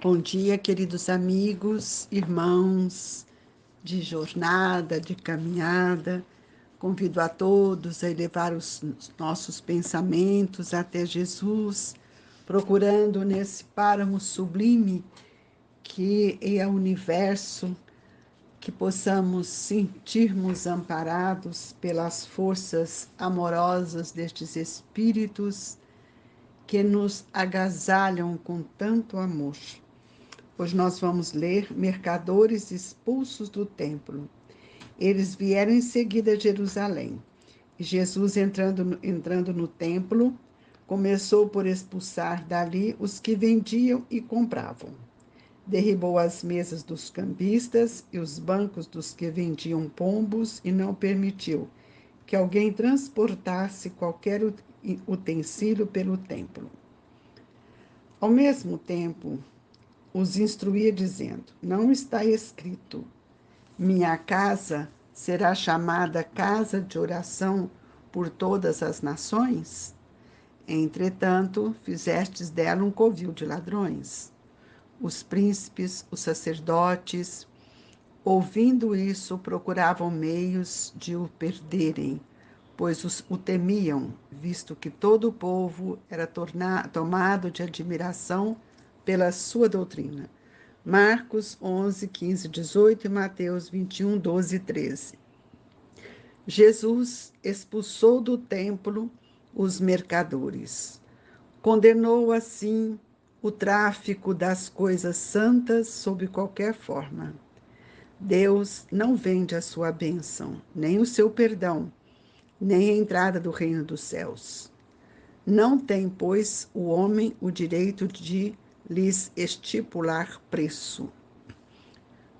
Bom dia, queridos amigos, irmãos de jornada, de caminhada. Convido a todos a elevar os nossos pensamentos até Jesus, procurando nesse páramo sublime que é o universo, que possamos sentirmos amparados pelas forças amorosas destes espíritos que nos agasalham com tanto amor. Hoje nós vamos ler Mercadores expulsos do templo. Eles vieram em seguida a Jerusalém. Jesus, entrando no templo, começou por expulsar dali os que vendiam e compravam. Derribou as mesas dos cambistas e os bancos dos que vendiam pombos e não permitiu que alguém transportasse qualquer utensílio pelo templo. Ao mesmo tempo, os instruía dizendo: não está escrito, minha casa será chamada casa de oração por todas as nações? Entretanto, fizestes dela um covil de ladrões. Os príncipes, os sacerdotes, ouvindo isso, procuravam meios de o perderem, pois o temiam, visto que todo o povo era tomado de admiração pela sua doutrina. Marcos 11, 15, 18 e Mateus 21, 12 e 13. Jesus expulsou do templo os mercadores. Condenou assim o tráfico das coisas santas sob qualquer forma. Deus não vende a sua bênção, nem o seu perdão, nem a entrada do reino dos céus. Não tem, pois, o homem o direito de lhes estipular preço.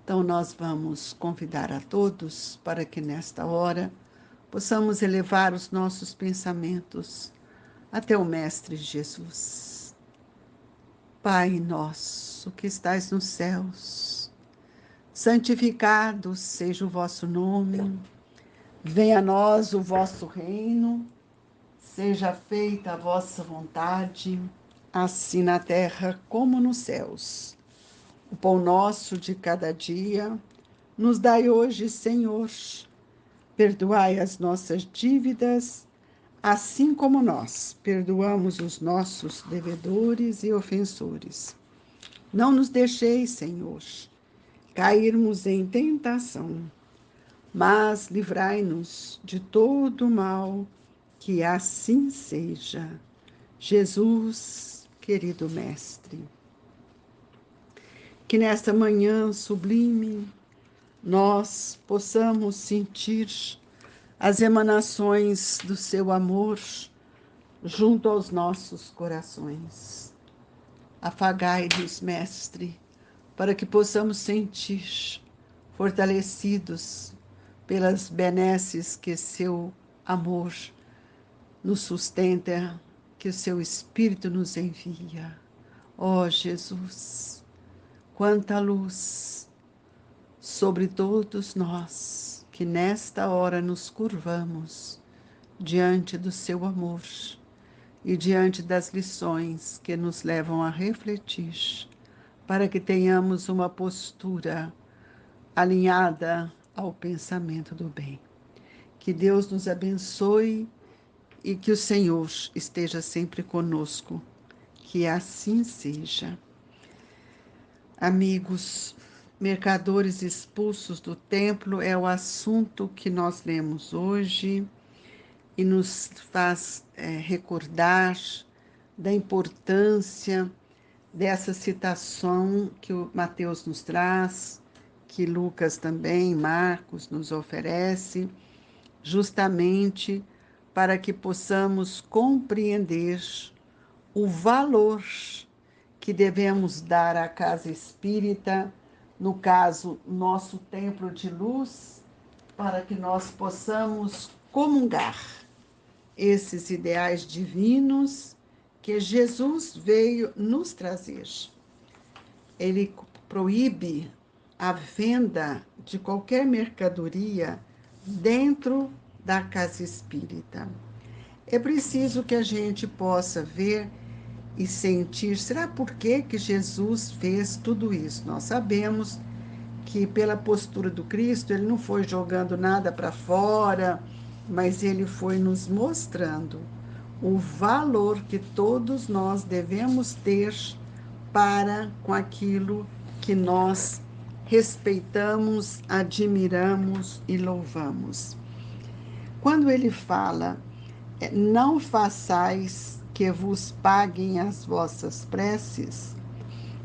Então, nós vamos convidar a todos para que nesta hora possamos elevar os nossos pensamentos até o Mestre Jesus. Pai nosso que estais nos céus, santificado seja o vosso nome, venha a nós o vosso reino, seja feita a vossa vontade, assim na terra como nos céus. O pão nosso de cada dia nos dai hoje, Senhor. Perdoai as nossas dívidas, assim como nós perdoamos os nossos devedores e ofensores. Não nos deixeis, Senhor, cairmos em tentação, mas livrai-nos de todo o mal, que assim seja. Jesus, querido Mestre, que nesta manhã sublime nós possamos sentir as emanações do seu amor junto aos nossos corações. Afagai-nos, Mestre, para que possamos sentir fortalecidos pelas benesses que seu amor nos sustenta, que o seu Espírito nos envia. Ó Jesus, quanta luz sobre todos nós que nesta hora nos curvamos diante do seu amor e diante das lições que nos levam a refletir, para que tenhamos uma postura alinhada ao pensamento do bem. Que Deus nos abençoe e que o Senhor esteja sempre conosco. Que assim seja. Amigos, mercadores expulsos do templo é o assunto que nós lemos hoje e nos faz recordar da importância dessa citação que o Mateus nos traz, que Lucas também, Marcos nos oferece, justamente para que possamos compreender o valor que devemos dar à casa espírita, no caso, nosso templo de luz, para que nós possamos comungar esses ideais divinos que Jesus veio nos trazer. Ele proíbe a venda de qualquer mercadoria dentro da casa espírita. É preciso que a gente possa ver e sentir, será por que Jesus fez tudo isso? Nós sabemos que pela postura do Cristo, ele não foi jogando nada para fora, mas ele foi nos mostrando o valor que todos nós devemos ter para com aquilo que nós respeitamos, admiramos e louvamos. Quando ele fala, não façais que vos paguem as vossas preces,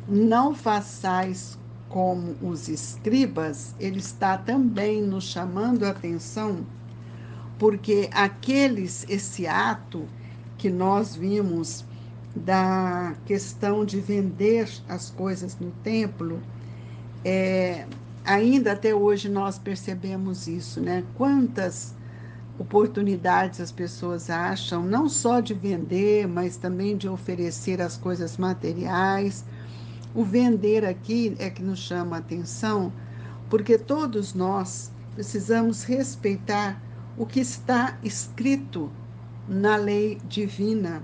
não façais como os escribas, ele está também nos chamando a atenção, porque esse ato que nós vimos da questão de vender as coisas no templo, ainda até hoje nós percebemos isso, né? Quantas oportunidades as pessoas acham, não só de vender, mas também de oferecer as coisas materiais. O vender aqui é que nos chama a atenção, porque todos nós precisamos respeitar o que está escrito na lei divina.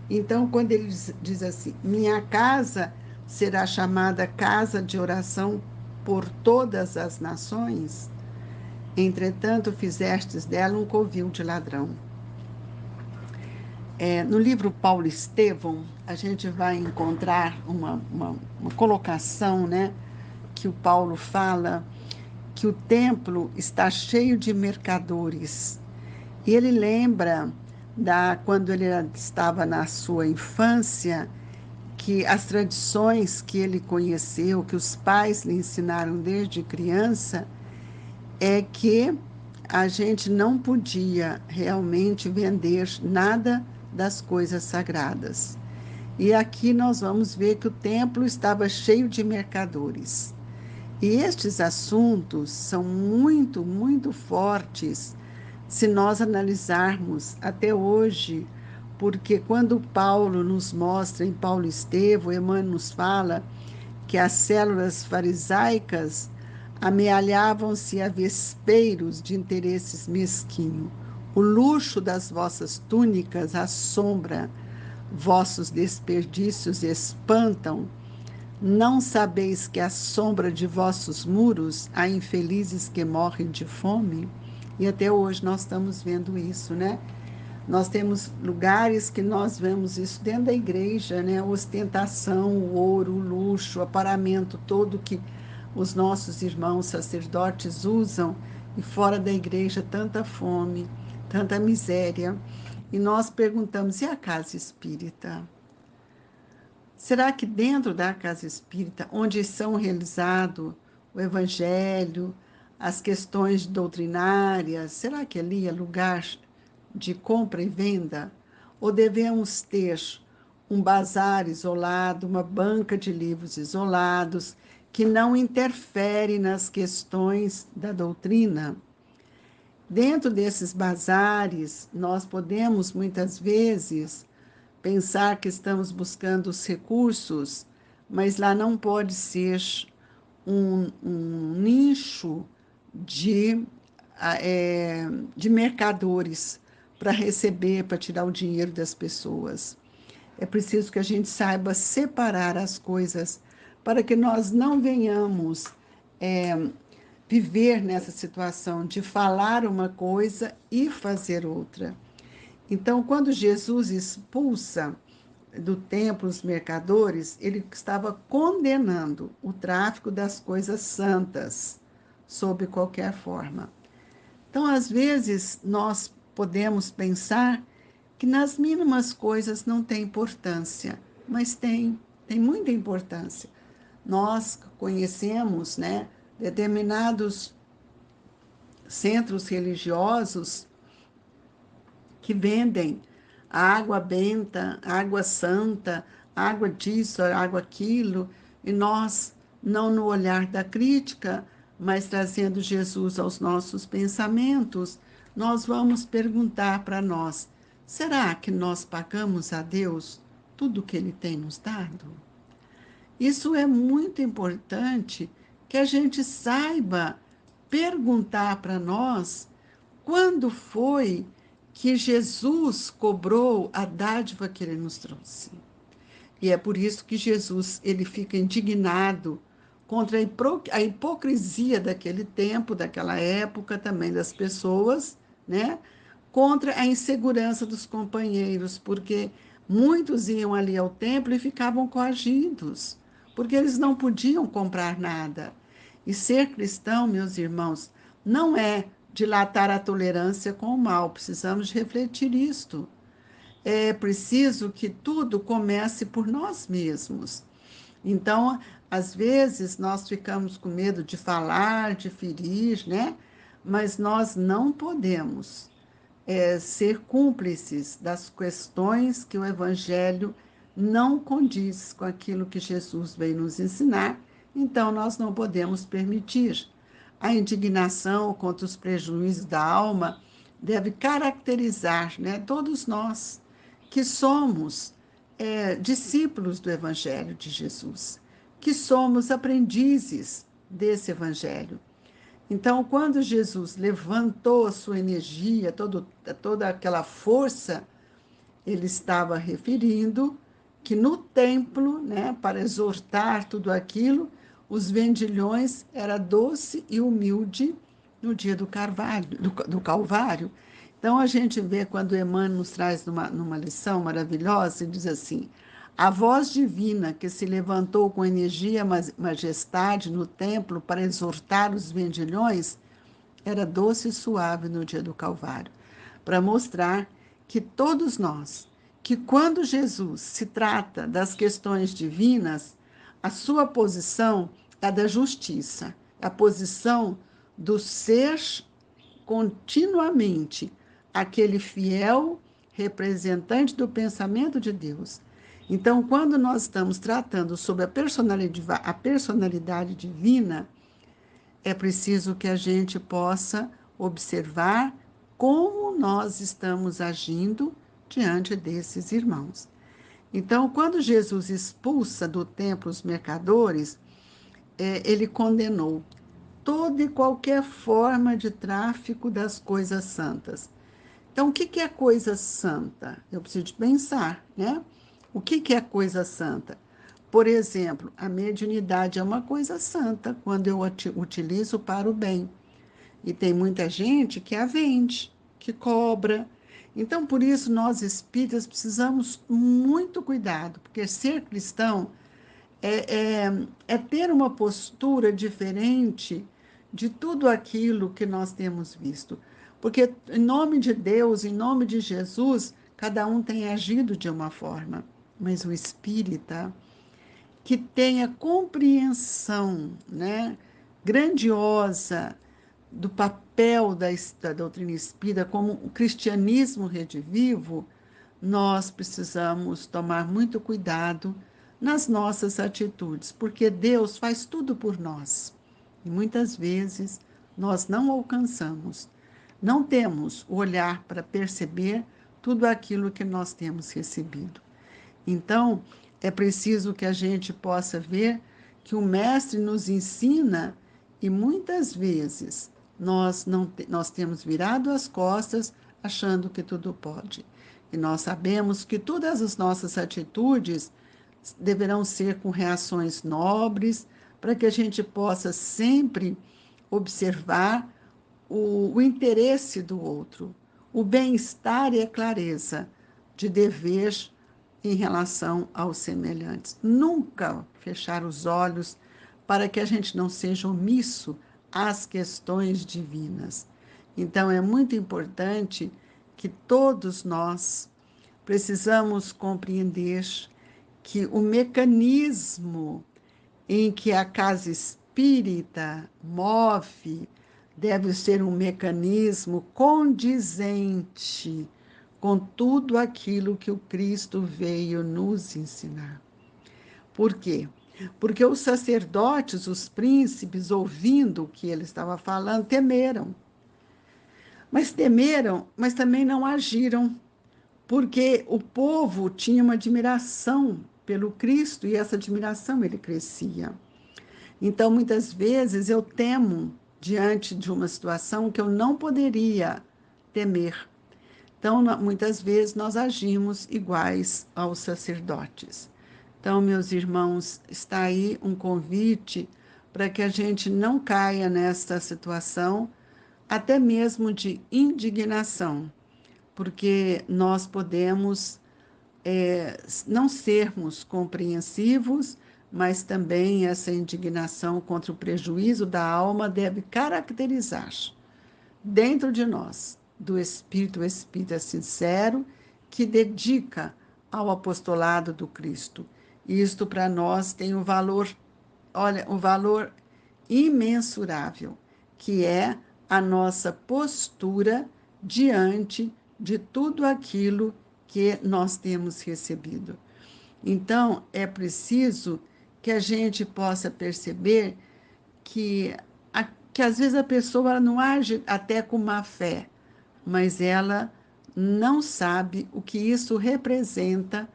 Então, quando ele diz assim, minha casa será chamada casa de oração por todas as nações, entretanto fizestes dela um covil de ladrão. No livro Paulo Estevão, a gente vai encontrar uma colocação, né, que o Paulo fala que o templo está cheio de mercadores. E ele lembra quando ele estava na sua infância, que as tradições que ele conheceu, que os pais lhe ensinaram desde criança, é que a gente não podia realmente vender nada das coisas sagradas. E aqui nós vamos ver que o templo estava cheio de mercadores. E estes assuntos são muito, muito fortes se nós analisarmos até hoje, porque quando Paulo nos mostra em Paulo Estevão, Emmanuel nos fala que as células farisaicas amealhavam-se a vespeiros de interesses mesquinhos. O luxo das vossas túnicas assombra, vossos desperdícios espantam. Não sabeis que à sombra de vossos muros há infelizes que morrem de fome? E até hoje nós estamos vendo isso, né? Nós temos lugares que nós vemos isso dentro da igreja, né? A ostentação, o ouro, o luxo, o aparamento todo que os nossos irmãos sacerdotes usam, e fora da igreja tanta fome, tanta miséria. E nós perguntamos, e a casa espírita? Será que dentro da casa espírita, onde são realizados o evangelho, as questões doutrinárias, será que ali é lugar de compra e venda? Ou devemos ter um bazar isolado, uma banca de livros isolados, que não interfere nas questões da doutrina? Dentro desses bazares, nós podemos, muitas vezes, pensar que estamos buscando os recursos, mas lá não pode ser um nicho de mercadores para receber, para tirar o dinheiro das pessoas. É preciso que a gente saiba separar as coisas para que nós não venhamos viver nessa situação de falar uma coisa e fazer outra. Então, quando Jesus expulsa do templo os mercadores, ele estava condenando o tráfico das coisas santas, sob qualquer forma. Então, às vezes, nós podemos pensar que nas mínimas coisas não tem importância, mas tem muita importância. Nós conhecemos, né, determinados centros religiosos que vendem água benta, água santa, água disso, água aquilo, e nós, não no olhar da crítica, mas trazendo Jesus aos nossos pensamentos, nós vamos perguntar para nós, será que nós pagamos a Deus tudo o que Ele tem nos dado? Isso é muito importante que a gente saiba perguntar para nós quando foi que Jesus cobrou a dádiva que Ele nos trouxe. E é por isso que Jesus ele fica indignado contra a hipocrisia daquele tempo, daquela época também das pessoas, né? Contra a insegurança dos companheiros, porque muitos iam ali ao templo e ficavam coagidos, porque eles não podiam comprar nada. E ser cristão, meus irmãos, não é dilatar a tolerância com o mal, precisamos refletir isto. É preciso que tudo comece por nós mesmos. Então, às vezes, nós ficamos com medo de falar, de ferir, né? Mas nós não podemos ser cúmplices das questões que o Evangelho não condiz com aquilo que Jesus veio nos ensinar, então nós não podemos permitir. A indignação contra os prejuízos da alma deve caracterizar, né, todos nós que somos discípulos do Evangelho de Jesus, que somos aprendizes desse Evangelho. Então, quando Jesus levantou a sua energia, toda aquela força, ele estava referindo que no templo, né, para exortar tudo aquilo, os vendilhões era doce e humilde no dia do Calvário. Então, a gente vê quando Emmanuel nos traz numa lição maravilhosa, ele diz assim: a voz divina que se levantou com energia e majestade no templo para exortar os vendilhões era doce e suave no dia do Calvário, para mostrar que todos nós, que quando Jesus se trata das questões divinas, a sua posição é a da justiça, é a posição do ser continuamente aquele fiel representante do pensamento de Deus. Então, quando nós estamos tratando sobre a personalidade divina, é preciso que a gente possa observar como nós estamos agindo diante desses irmãos. Então, quando Jesus expulsa do templo os mercadores, ele condenou toda e qualquer forma de tráfico das coisas santas. Então, o que é coisa santa? Eu preciso pensar, né? O que é coisa santa? Por exemplo, a mediunidade é uma coisa santa quando eu utilizo para o bem. E tem muita gente que a vende, que cobra. Então, por isso, nós espíritas precisamos muito cuidado, porque ser cristão é ter uma postura diferente de tudo aquilo que nós temos visto. Porque, em nome de Deus, em nome de Jesus, cada um tem agido de uma forma. Mas o espírita, que tenha compreensão, né, grandiosa do papel da doutrina espírita como o cristianismo redivivo, nós precisamos tomar muito cuidado nas nossas atitudes, porque Deus faz tudo por nós. E muitas vezes nós não alcançamos, não temos o olhar para perceber tudo aquilo que nós temos recebido. Então, é preciso que a gente possa ver que o Mestre nos ensina e muitas vezes nós temos virado as costas achando que tudo pode. E nós sabemos que todas as nossas atitudes deverão ser com reações nobres, para que a gente possa sempre observar o interesse do outro, o bem-estar e a clareza de dever em relação aos semelhantes. Nunca fechar os olhos para que a gente não seja omisso às questões divinas. Então, é muito importante que todos nós precisamos compreender que o mecanismo em que a casa espírita move deve ser um mecanismo condizente com tudo aquilo que o Cristo veio nos ensinar. Por quê? Porque os sacerdotes, os príncipes, ouvindo o que ele estava falando, temeram. Mas temeram, mas também não agiram, porque o povo tinha uma admiração pelo Cristo e essa admiração ele crescia. Então, muitas vezes eu temo diante de uma situação que eu não poderia temer. Então, muitas vezes nós agimos iguais aos sacerdotes. Então, meus irmãos, está aí um convite para que a gente não caia nesta situação, até mesmo de indignação, porque nós podemos não sermos compreensivos, mas também essa indignação contra o prejuízo da alma deve caracterizar dentro de nós, do espírito, o espírito sincero, que dedica ao apostolado do Cristo. Isto para nós tem um valor, olha, um valor imensurável, que é a nossa postura diante de tudo aquilo que nós temos recebido. Então, é preciso que a gente possa perceber que, que às vezes a pessoa não age até com má fé, mas ela não sabe o que isso representa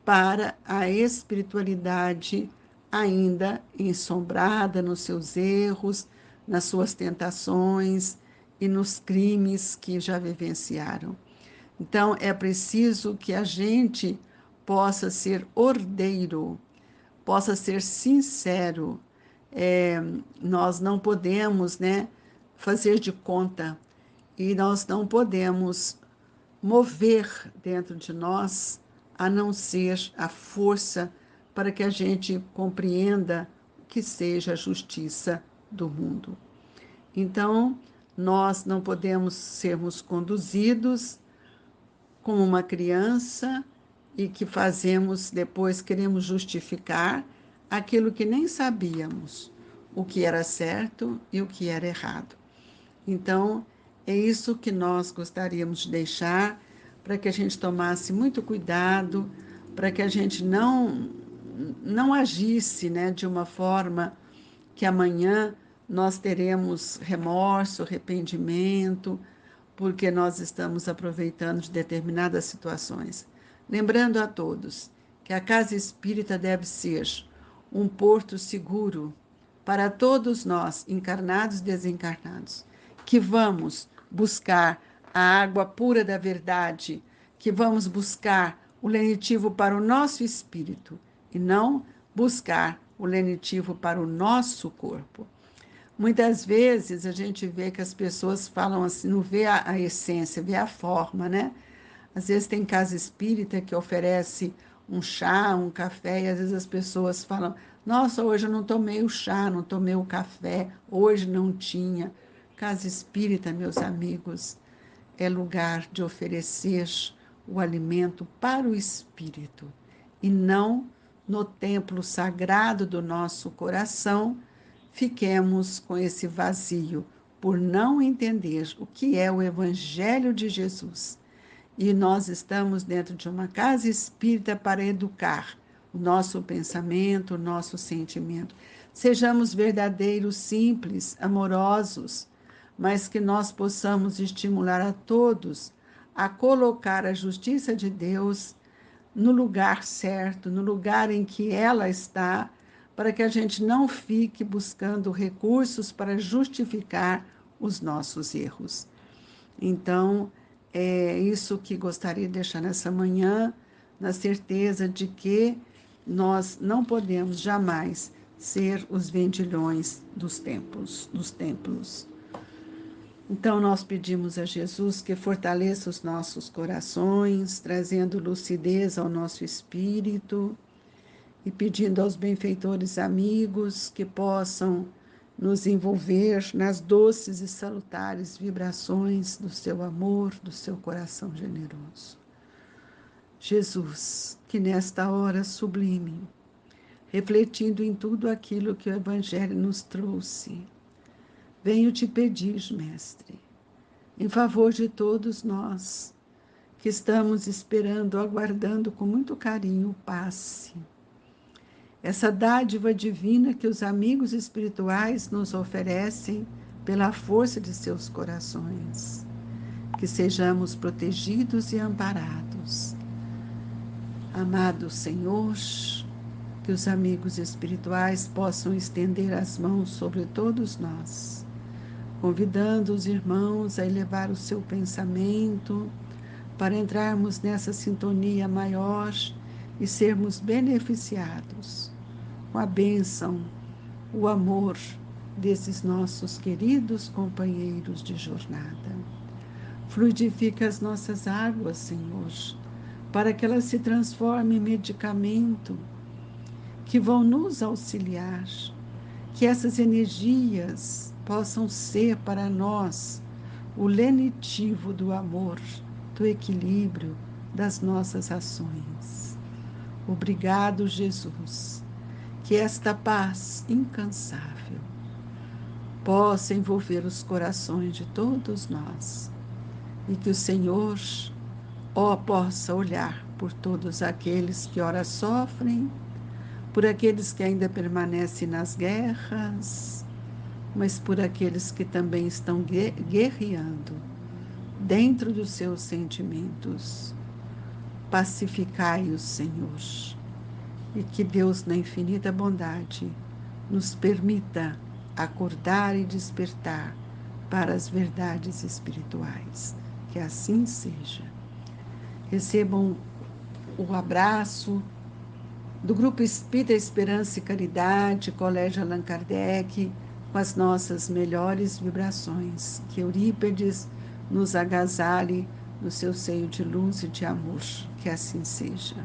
para a espiritualidade ainda ensombrada nos seus erros, nas suas tentações e nos crimes que já vivenciaram. Então, é preciso que a gente possa ser ordeiro, possa ser sincero. Nós não podemos, né, fazer de conta e nós não podemos mover dentro de nós a não ser a força para que a gente compreenda o que seja a justiça do mundo. Então, nós não podemos sermos conduzidos como uma criança e que fazemos, depois queremos justificar aquilo que nem sabíamos, o que era certo e o que era errado. Então, é isso que nós gostaríamos de deixar, para que a gente tomasse muito cuidado, para que a gente não agisse, né, de uma forma que amanhã nós teremos remorso, arrependimento, porque nós estamos aproveitando de determinadas situações. Lembrando a todos que a casa espírita deve ser um porto seguro para todos nós, encarnados e desencarnados, que vamos buscar a água pura da verdade, que vamos buscar o lenitivo para o nosso espírito e não buscar o lenitivo para o nosso corpo. Muitas vezes a gente vê que as pessoas falam assim, não vê a essência, vê a forma, né? Às vezes tem casa espírita que oferece um chá, um café, e às vezes as pessoas falam: nossa, hoje eu não tomei o chá, não tomei o café, hoje não tinha. Casa espírita, meus amigos, é lugar de oferecer o alimento para o espírito e não no templo sagrado do nosso coração. Fiquemos com esse vazio por não entender o que é o Evangelho de Jesus. E nós estamos dentro de uma casa espírita para educar o nosso pensamento, o nosso sentimento. Sejamos verdadeiros, simples, amorosos, mas que nós possamos estimular a todos a colocar a justiça de Deus no lugar certo, no lugar em que ela está, para que a gente não fique buscando recursos para justificar os nossos erros. Então, é isso que gostaria de deixar nessa manhã, na certeza de que nós não podemos jamais ser os vendilhões dos templos. Então, nós pedimos a Jesus que fortaleça os nossos corações, trazendo lucidez ao nosso espírito e pedindo aos benfeitores amigos que possam nos envolver nas doces e salutares vibrações do seu amor, do seu coração generoso. Jesus, que nesta hora sublime, refletindo em tudo aquilo que o Evangelho nos trouxe, venho te pedir, Mestre, em favor de todos nós, que estamos esperando, aguardando com muito carinho o passe. Essa dádiva divina que os amigos espirituais nos oferecem pela força de seus corações. Que sejamos protegidos e amparados. Amado Senhor, que os amigos espirituais possam estender as mãos sobre todos nós, convidando os irmãos a elevar o seu pensamento para entrarmos nessa sintonia maior e sermos beneficiados com a bênção, o amor desses nossos queridos companheiros de jornada. Fluidifica as nossas águas, Senhor, para que elas se transformem em medicamento que vão nos auxiliar, que essas energias possam ser para nós o lenitivo do amor, do equilíbrio das nossas ações. Obrigado, Jesus, que esta paz incansável possa envolver os corações de todos nós e que o Senhor, possa olhar por todos aqueles que ora sofrem, por aqueles que ainda permanecem nas guerras, mas por aqueles que também estão guerreando dentro dos seus sentimentos. Pacificai-os, Senhor, e que Deus, na infinita bondade, nos permita acordar e despertar para as verdades espirituais. Que assim seja. Recebam o abraço do Grupo Espírita Esperança e Caridade, Colégio Allan Kardec, com as nossas melhores vibrações. Que Eurípedes nos agasalhe no seu seio de luz e de amor. Que assim seja.